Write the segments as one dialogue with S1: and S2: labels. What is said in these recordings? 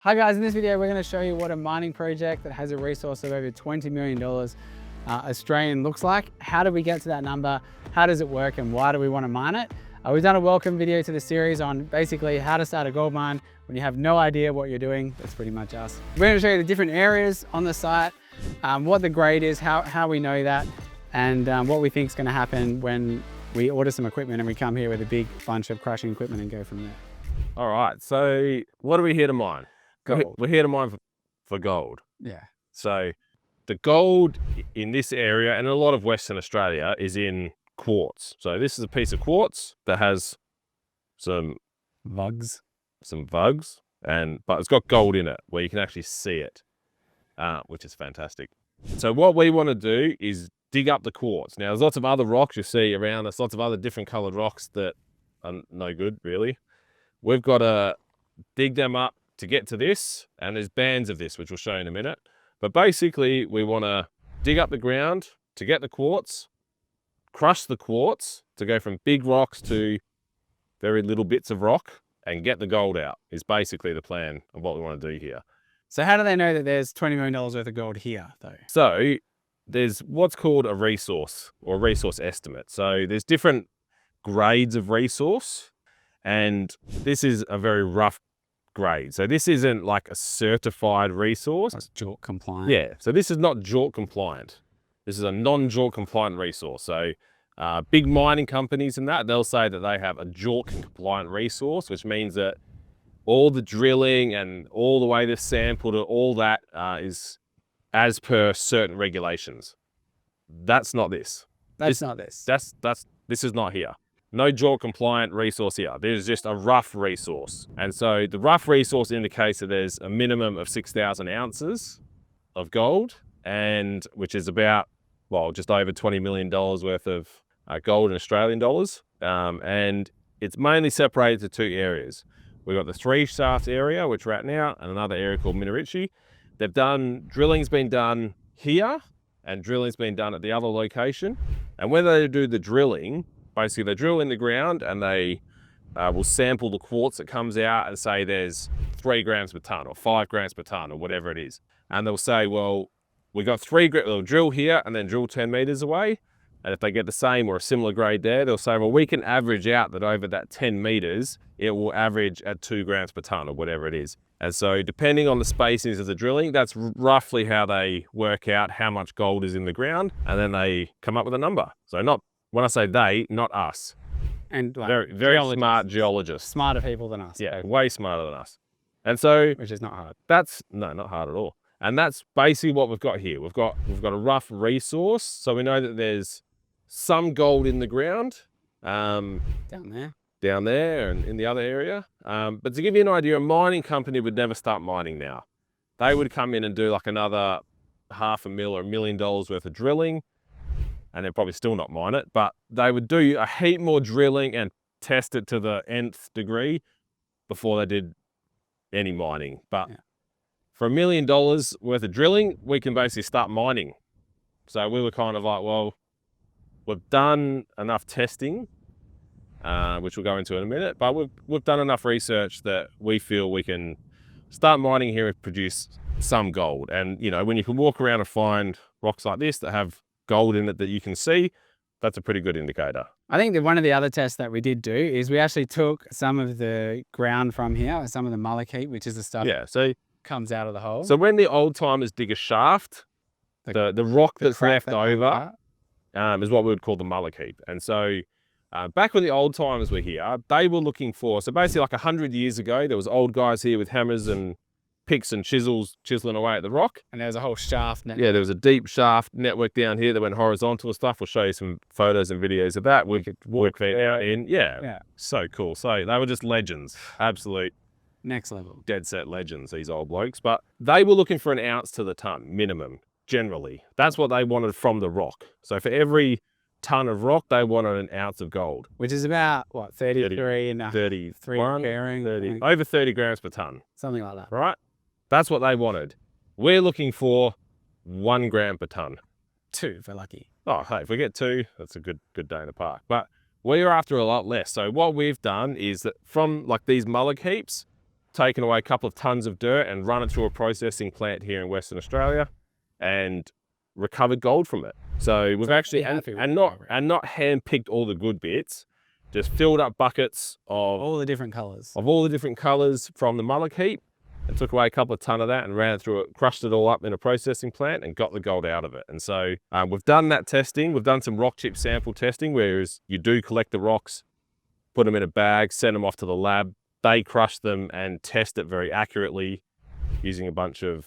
S1: Hi guys, in this video we're going to show you what a mining project that has a resource of over $20 million Australian looks like. How do we get to that number? How does it work and why do we want to mine it? We've done a welcome video to the series on basically how to start a gold mine when you have no idea what you're doing. That's pretty much us. We're going to show you the different areas on the site, what the grade is, how we know that, and what we think is going to happen when we order some equipment and we come here with a big bunch of crushing equipment and go from there.
S2: All right, so what are we here to mine?
S1: Gold.
S2: We're here to mine for gold.
S1: Yeah.
S2: So the gold in this area and a lot of Western Australia is in quartz. So this is a piece of quartz that has some vugs, but it's got gold in it where you can actually see it, which is fantastic. So what we want to do is dig up the quartz. Now there's lots of other rocks you see around. There's lots of other different colored rocks that are no good really. We've got to dig them up to get to this, and there's bands of this, which we'll show you in a minute. But basically, we want to dig up the ground to get the quartz, crush the quartz to go from big rocks to very little bits of rock, and get the gold out is basically the plan of what we want to do here.
S1: So how do they know that there's $20 million worth of gold here, though?
S2: So there's what's called a resource or a resource estimate. So there's different grades of resource, and this is a very rough grade. So this isn't like a certified resource.
S1: It's JORC compliant.
S2: Yeah, so this is not JORC compliant. This is a non-JORC compliant resource. So big mining companies and that, they'll say that they have a JORC compliant resource, which means that all the drilling and all the way they're sampled, all that is as per certain regulations. That's not this.
S1: That's not this.
S2: This is not here. No JORC compliant resource here. There's just a rough resource. And so the rough resource indicates that there's a minimum of 6,000 ounces of gold, and which is about, well, just over $20 million worth of gold in Australian dollars. And it's mainly separated to two areas. We've got the 3 shaft area, which we're at now, and another area called Minerici. Drilling's been done here, and drilling's been done at the other location. And when they do the drilling, basically they drill in the ground and they will sample the quartz that comes out and say there's 3 grams per ton or 5 grams per ton or whatever it is. And they'll say, well, we got 3 grams, they'll drill here and then drill 10 meters away. And if they get the same or a similar grade there, they'll say, well, we can average out that over that 10 meters, it will average at 2 grams per ton or whatever it is. And so depending on the spacings of the drilling, that's roughly how they work out how much gold is in the ground. And then they come up with a number. So when I say they, not us.
S1: And like
S2: very smart geologists.
S1: Smarter people than us.
S2: Yeah, way smarter than us. And so
S1: which is not hard.
S2: Not hard at all. And that's basically what we've got here. We've got a rough resource. So we know that there's some gold in the ground. Down there and in the other area. But to give you an idea, a mining company would never start mining now. They would come in and do like another $500,000 or $1 million worth of drilling, and they'd probably still not mine it, but they would do a heap more drilling and test it to the nth degree before they did any mining. But for $1 million worth of drilling, we can basically start mining. So we were kind of like, well, we've done enough testing, which we'll go into in a minute, but we've done enough research that we feel we can start mining here and produce some gold. And, you know, when you can walk around and find rocks like this that have gold in it that you can see, that's a pretty good indicator.
S1: I think that one of the other tests that we did do is we actually took some of the ground from here, some of the malachite, which is the stuff that comes out of the hole.
S2: So when the old timers dig a shaft, the rock that's left over is what we would call the malachite. And so back when the old timers were here, they were looking for, so basically like 100 years ago, there was old guys here with hammers and picks and chisels chiseling away at the rock.
S1: And there was a whole shaft network.
S2: Yeah, there was a deep shaft network down here that went horizontal and stuff. We'll show you some photos and videos of that. We could walk there in. Yeah, so cool. So they were just legends, absolute
S1: next level,
S2: dead set legends, these old blokes. But they were looking for an ounce to the ton minimum, generally. That's what they wanted from the rock. So for every ton of rock, they wanted an ounce of gold,
S1: which is about what, 33 and
S2: 31
S1: pairing,
S2: over 30 grams per ton,
S1: something like that,
S2: right? That's what they wanted. We're looking for 1 gram per ton.
S1: 2 if we're lucky.
S2: Oh, hey, if we get 2, that's a good day in the park. But we're after a lot less. So what we've done is that from like these mullock heaps, taken away a couple of tons of dirt and run it through a processing plant here in Western Australia and recovered gold from it. So we've actually, and not hand-picked all the good bits, just filled up buckets of
S1: all the different colors
S2: from the mullock heap, and took away a couple of ton of that and ran it through it, crushed it all up in a processing plant and got the gold out of it. And so we've done that testing. We've done some rock chip sample testing, whereas you do collect the rocks, put them in a bag, send them off to the lab. They crush them and test it very accurately using a bunch of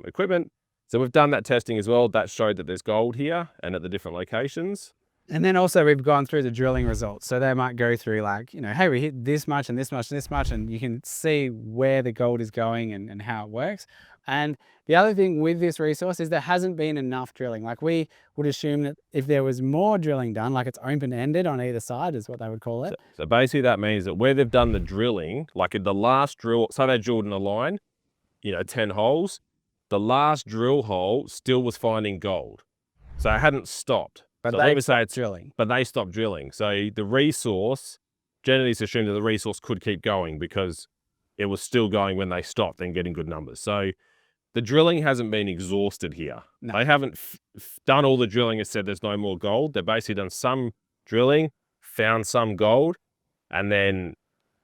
S2: equipment. So we've done that testing as well. That showed that there's gold here and at the different locations.
S1: And then also we've gone through the drilling results. So they might go through like, you know, hey, we hit this much and this much and this much, and you can see where the gold is going and how it works. And the other thing with this resource is there hasn't been enough drilling. Like we would assume that if there was more drilling done, like it's open-ended on either side is what they would call it.
S2: So basically that means that where they've done the drilling, like in the last drill, so they drilled in a line, you know, 10 holes, the last drill hole still was finding gold. So it hadn't stopped.
S1: But
S2: so
S1: they stopped drilling.
S2: But they stopped drilling. So the resource, generally it's assumed that the resource could keep going because it was still going when they stopped and getting good numbers. So the drilling hasn't been exhausted here. No. They haven't done all the drilling and said there's no more gold. They've basically done some drilling, found some gold, and then,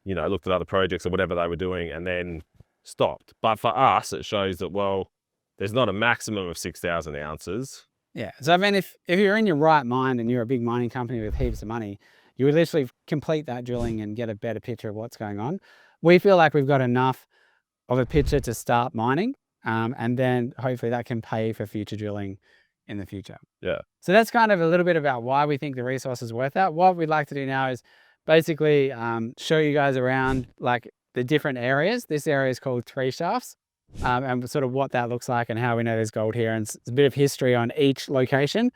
S2: you know, looked at other projects or whatever they were doing and then stopped. But for us, it shows that, well, there's not a maximum of 6,000 ounces.
S1: Yeah. So I mean, if you're in your right mind and you're a big mining company with heaps of money, you would literally complete that drilling and get a better picture of what's going on. We feel like we've got enough of a picture to start mining, and then hopefully that can pay for future drilling in the future.
S2: Yeah.
S1: So that's kind of a little bit about why we think the resource is worth that. What we'd like to do now is basically show you guys around like the different areas. This area is called Three Shafts. And sort of what that looks like and how we know there's gold here, and it's a bit of history on each location,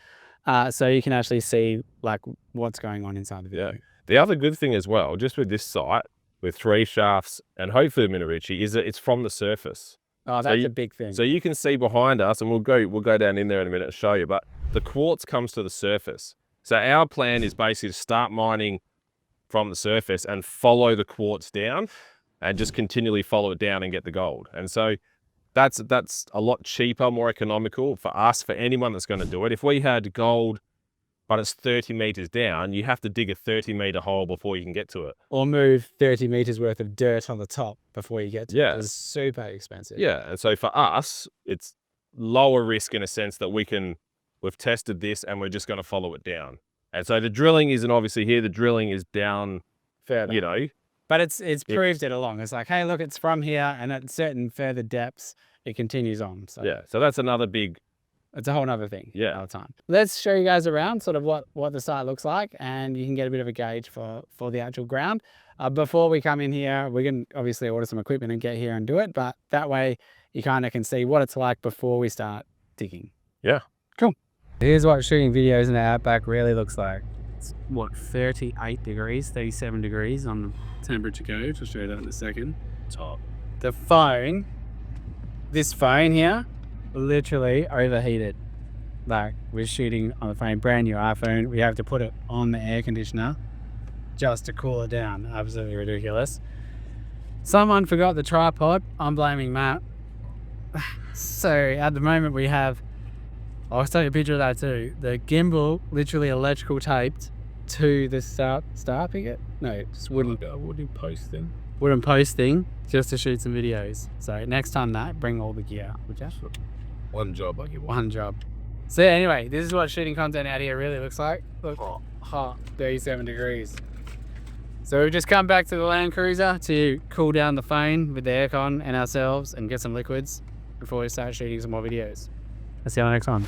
S1: so you can actually see like what's going on inside the video.
S2: Yeah. The other good thing as well, just with this site, with Three Shafts and hopefully Minaruchi, is that it's from the surface.
S1: Oh, that's a big thing.
S2: So you can see behind us, and we'll go down in there in a minute and show you, but the quartz comes to the surface. So our plan is basically to start mining from the surface and follow the quartz down and just continually follow it down and get the gold. And so that's a lot cheaper, more economical for us, for anyone that's going to do it. If we had gold, but it's 30 meters down, you have to dig a 30-meter hole before you can get to it.
S1: Or move 30 meters worth of dirt on the top before you get to it. It's super expensive.
S2: Yeah, and so for us, it's lower risk in a sense that we've tested this and we're just going to follow it down. And so the drilling isn't obviously here, the drilling is down further, you know.
S1: But it's proved it along. It's like, hey, look, it's from here, and at certain further depths, it continues on. So
S2: yeah, so that's another big...
S1: It's a whole nother thing.
S2: Yeah.
S1: All the time. Let's show you guys around sort of what the site looks like, and you can get a bit of a gauge for the actual ground. Before we come in here, we can obviously order some equipment and get here and do it, but that way you kind of can see what it's like before we start digging.
S2: Yeah.
S1: Cool. Here's what shooting videos in the outback really looks like. It's what, 38 degrees, 37 degrees on the temperature gauge. I'll show you that in a second.
S2: Top.
S1: The phone, this phone here, literally overheated. Like, we're shooting on the phone, brand new iPhone. We have to put it on the air conditioner just to cool it down. Absolutely ridiculous. Someone forgot the tripod. I'm blaming Matt. So at the moment we have, I'll show you a picture of that too. The gimbal literally electrical taped to the star picket. No, just wooden posting. Wooden posting just to shoot some videos. So next time that, bring all the gear. Would you?
S2: One job, I give
S1: one job. So anyway, this is what shooting content out here really looks like. Look, hot, 37 degrees. So we've just come back to the Land Cruiser to cool down the phone with the aircon and ourselves and get some liquids before we start shooting some more videos. I'll see you on the next one.